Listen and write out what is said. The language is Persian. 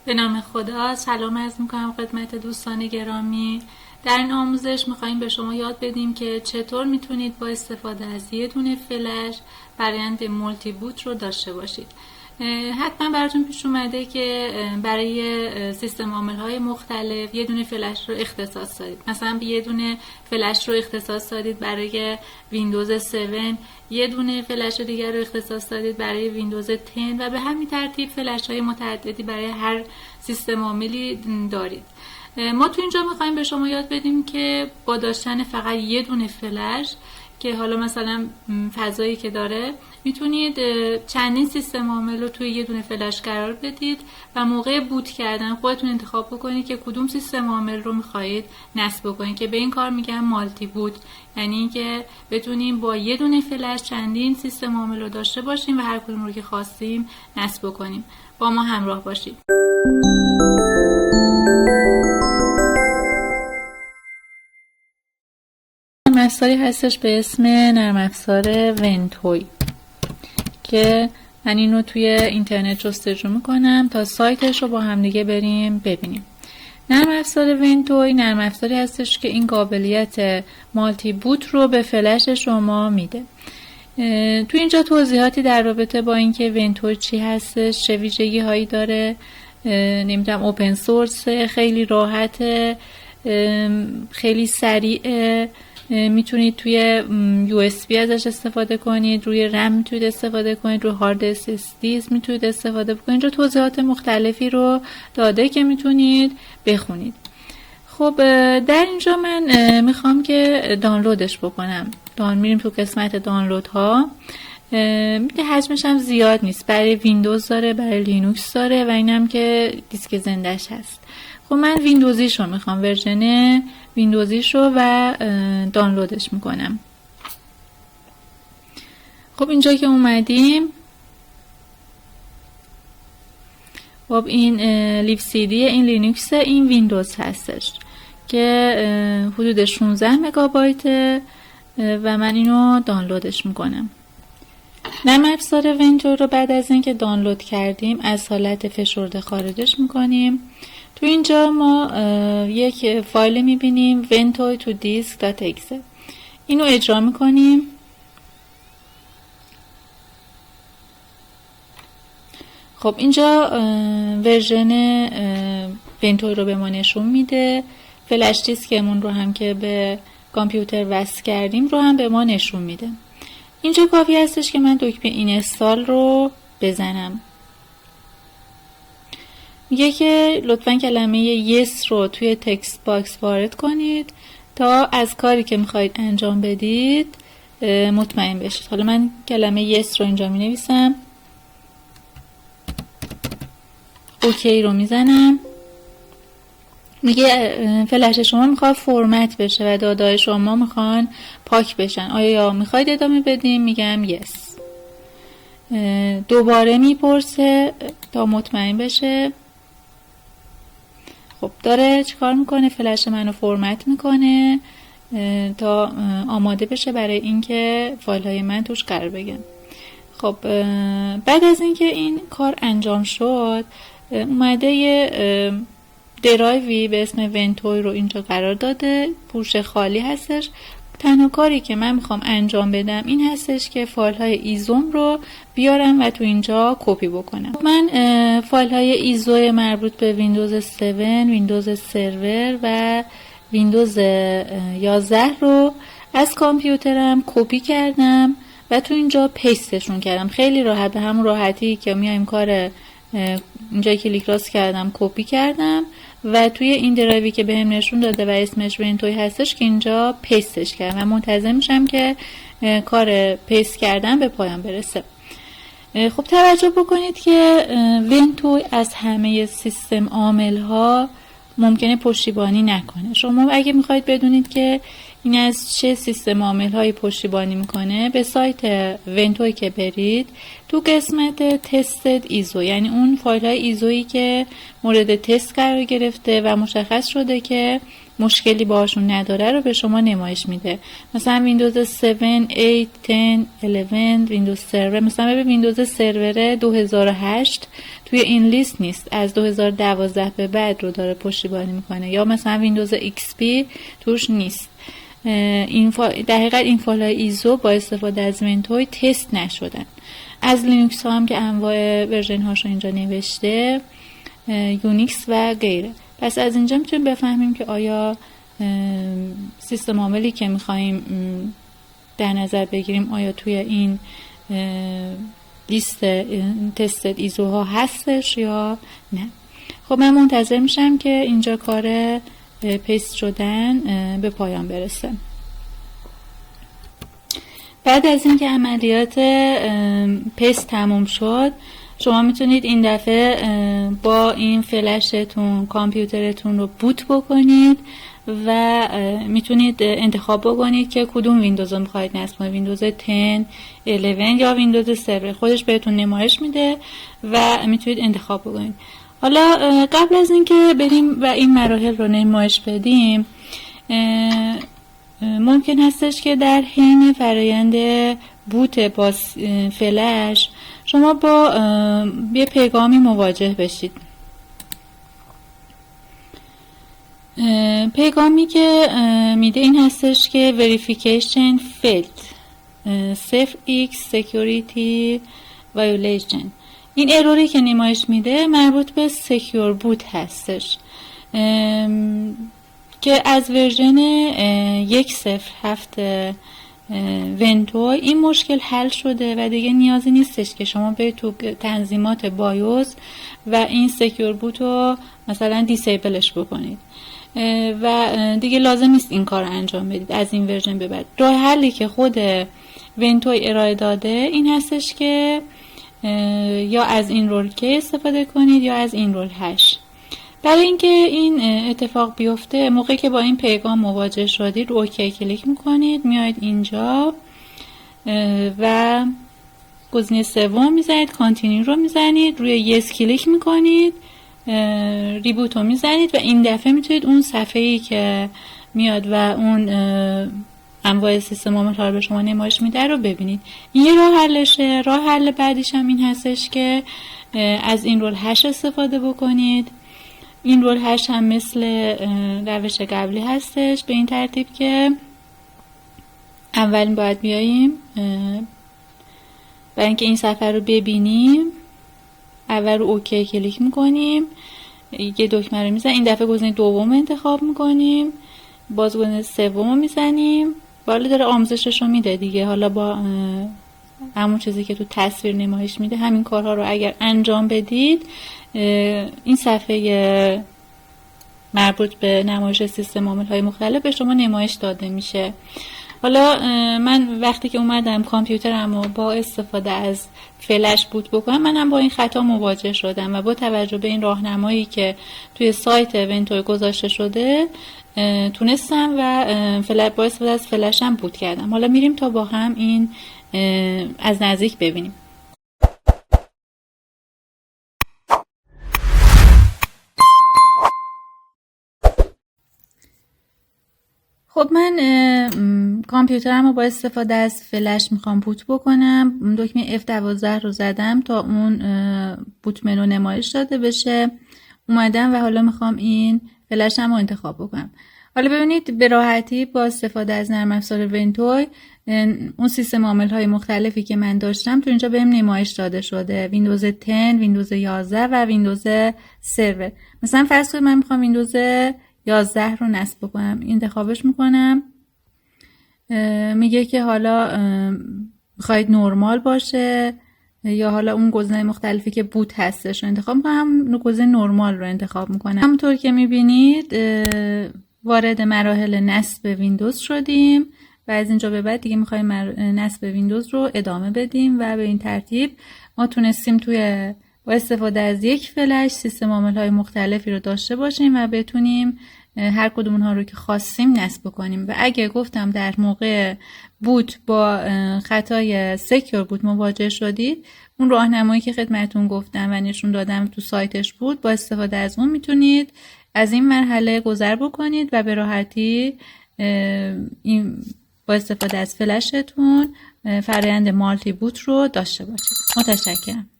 به نام خدا. سلام عرض میکنم خدمت دوستان گرامی. در این آموزش میخواییم به شما یاد بدیم که چطور میتونید با استفاده از یه دونه فلش برآیند مولتی بوت رو داشته باشید. حتما براتون پیش اومده که برای سیستم عامل‌های مختلف یه دونه فلش رو اختصاص دادید. مثلا یه دونه فلش رو اختصاص دادید برای ویندوز 7، یه دونه فلش دیگر رو اختصاص دادید برای ویندوز 10 و به همین ترتیب فلش‌های متعددی برای هر سیستم عاملی دارید. ما تو اینجا می‌خوایم به شما یاد بدیم که با داشتن فقط یه دونه فلش که حالا مثلا فضایی که داره میتونید چندین سیستم عامل رو توی یه دونه فلش قرار بدید و موقع بوت کردن خودتون انتخاب بکنید که کدوم سیستم عامل رو میخواهید نصب بکنید، که به این کار میگن مالتی بوت، یعنی اینکه بتونیم با یه دونه فلش چندین سیستم عامل رو داشته باشیم و هر کدوم رو که خواستیم نصب بکنیم. با ما همراه باشید. نرم افزاری هستش به اسم نرم افزار ونتوی که من اینو توی اینترنت جستجو میکنم تا سایتش رو با هم دیگه بریم ببینیم. نرم افزار ونتوی نرم افزاری هستش که این قابلیت مالتی بوت رو به فلش شما میده. توی اینجا توضیحاتی در رابطه با اینکه ونتوی چی هستش، چه ویژگی هایی داره، نمیدونم اوپن سورس، خیلی راحته، خیلی سریعه، میتونید توی USB ازش استفاده کنید، روی رم میتونید استفاده کنید، روی هارد SSD میتونید استفاده کنید. اینجا توضیحات مختلفی رو داده که میتونید بخونید. خب در اینجا من میخوام که دانلودش بکنم. میریم تو قسمت دانلودها. حجمش هم زیاد نیست، برای ویندوز داره، برای لینوکس داره و اینم که دیسک زندهش هست. خب من ویندوزیش رو میخوام، ورژن ویندوزیش رو و دانلودش میکنم. خب اینجا که اومدیم، خب این لیو سی دی، این لینوکس، این ویندوز هستش که حدود 16 مگابایت و من اینو دانلودش میکنم. نرم افزار ونتوی رو بعد از اینکه دانلود کردیم از حالت فشرده خارجش میکنیم. تو اینجا ما یک فایل میبینیم ventoy to disk.exe. اینو اجرا میکنیم. خب اینجا ورژن ونتوی رو به ما نشون میده. فلش دیسکمون رو هم که به کامپیوتر وصل کردیم رو هم به ما نشون میده. اینجا کافی هستش که من دکمه اینستال رو بزنم. میگه که لطفاً کلمه yes رو توی تکست باکس وارد کنید تا از کاری که میخواید انجام بدید مطمئن بشید. حالا من کلمه yes رو اینجا می نویسم، اوکی رو میزنم. میگه فلش شما میخواد فرمت بشه و داده‌های شما میخوان پاک بشن، آیا میخواید ادامه بدیم؟ میگم yes. دوباره میپرسه تا مطمئن بشه. خب داره چیکار میکنه؟ فلش منو فرمت میکنه تا آماده بشه برای اینکه فایل های من توش قرار بگیرن. خب بعد از اینکه این کار انجام شد، اومده یه درایوی به اسم ونتوی رو اینجا قرار داده، پوش خالی هستش. تنها کاری که من میخوام انجام بدم این هستش که فایل های ایزوم رو بیارم و تو اینجا کپی بکنم. من فایل های ایزو مربوط به ویندوز 7، ویندوز سرور و ویندوز 11 رو از کامپیوترم کپی کردم و تو اینجا پیستشون کردم. خیلی راحت، به همون راحتی که میایم کار اینجا کلیک راست کردم کپی کردم و توی این درایوی که بهم نشون داده و اسمش ونتوی هستش که اینجا پیستش کردم و منتظر میشم که کار پیست کردن به پایان برسه. خب توجه بکنید که ونتوی از همه سیستم عامل ها ممکنه پشتیبانی نکنه. شما اگه میخواید بدونید که این از چه سیستم عامل هایی پشتیبانی میکنه، به سایت ونتوی که برید تو قسمت تستد ایزو، یعنی اون فایل های ایزویی که مورد تست قرار گرفته و مشخص شده که مشکلی باشون نداره رو به شما نمایش میده. مثلا ویندوز 7، 8، 10، 11 ویندوز سرور. مثلا ببین ویندوز سرور 2008 توی این لیست نیست، از 2012 به بعد رو داره پشتیبانی میکنه. یا مثلا ویندوز XP توش نیست. در حقیقت این فایل‌های ایزو با استفاده از ونتوی تست نشدن. از لینوکس ها هم که انواع ورژن هاشو اینجا نوشته، یونیکس و غیره. پس از اینجا میتونیم بفهمیم که آیا سیستم عاملی که میخواییم در نظر بگیریم آیا توی این لیست تست ایزو ها هستش یا نه. خب من منتظر میشم که اینجا کار پیست شدن به پایان برسه. بعد از اینکه عملیات پیست تموم شد، شما میتونید این دفعه با این فلشتون کامپیوترتون رو بوت بکنید و میتونید انتخاب بکنید که کدوم ویندوز رو میخواید نصب کنید، ویندوز 10، 11 یا ویندوز سرور. خودش بهتون نمایش میده و میتونید انتخاب بکنید. حالا قبل از اینکه بریم و این مراحل رو نمایش بدیم، ممکن هستش که در حین فرایند بوت با فلش شما با یه پیغامی مواجه بشید. پیغامی که میده این هستش که verification failed 0x security violation. این اروری که نمایش میده مربوط به سکیور بوت هستش که از ورژن 1.07 ونتوی این مشکل حل شده و دیگه نیازی نیستش که شما برید تو تنظیمات بایوس و این سکیور بوت رو مثلا دیسیبلش بکنید و دیگه لازم نیست این کار رو انجام بدید از این ورژن به بعد. راه حلی که خود ونتوی ارائه داده این هستش که یا از این رول کی استفاده کنید یا از این رول هش. برای اینکه این اتفاق بیفته، موقعی که با این پیغام مواجه شدید رو اوکی کلیک میکنید، میایید اینجا و گزینه سوم میزنید، کانتینیو رو میزنید، روی یس کلیک میکنید، ریبوت رو میزنید و این دفعه میتونید اون صفحه‌ای که میاد و اون انواع سیستم عامل ها رو به شما نمایش میده رو ببینید. این یه راه حلشه. راه حل بعدیش هم این هستش که از این رول هش استفاده بکنید. این رول هش هم مثل روش قبلی هستش به این ترتیب که اول باید بیاییم برای اینکه این صفحه رو ببینیم اول رو اوکی کلیک میکنیم، یه دکمه رو میزنیم، این دفعه گزینه دوم انتخاب میکنیم، باز گزینه سوم رو میزنیم. بالا داره آموزشش رو میده دیگه، حالا با همون چیزی که تو تصویر نمایش میده همین کارها رو اگر انجام بدید این صفحه مربوط به نمایش سیستم عامل های مختلف به شما نمایش داده میشه. حالا من وقتی که اومدم کامپیوترم رو با استفاده از فلش بوت بکنم، منم با این خطا مواجه شدم و با توجه به این راهنمایی که توی سایت ونتوی گذاشته شده تونستم و با استفاده از فلشم بوت کردم. حالا میریم تا با هم این از نزدیک ببینیم. خب من کامپیوترم رو با استفاده از فلش میخوام بوت بکنم. دکمه F12 رو زدم تا اون بوت منو نمایش داده بشه. اومدم و حالا میخوام این فلشم رو انتخاب بکنم. حالا ببینید به راحتی با استفاده از نرم افزار ونتوی اون سیستم عامل های مختلفی که من داشتم تو اینجا بهم نمایش داده شده. ویندوز 10، ویندوز 11 و ویندوز سرور. مثلا فرض کنید من میخوام ویندوز 11 رو نصب بکنم، انتخابش میکنم، میگه که حالا میخواید نرمال باشه یا حالا اون گزینه مختلفی که بوت هستش رو انتخاب میکنم، گزینه نرمال رو انتخاب میکنم. همونطور که میبینید وارد مراحل نصب ویندوز شدیم و از اینجا به بعد دیگه میخوایم نصب ویندوز رو ادامه بدیم و به این ترتیب ما تونستیم با استفاده از یک فلش سیستم عامل های مختلفی رو داشته باشیم و بتونیم هر کدوم اونها رو که خواستیم نصب کنیم. و اگه گفتم در موقع بوت با خطای سکیور بوت مواجه شدید، اون راهنمایی که خدمتتون گفتم و نشون دادم تو سایتش بود، با استفاده از اون میتونید از این مرحله گذر بکنید و به راحتی این با استفاده از فلشتون فرآیند مالتی بوت رو داشته باشید. متشکرم.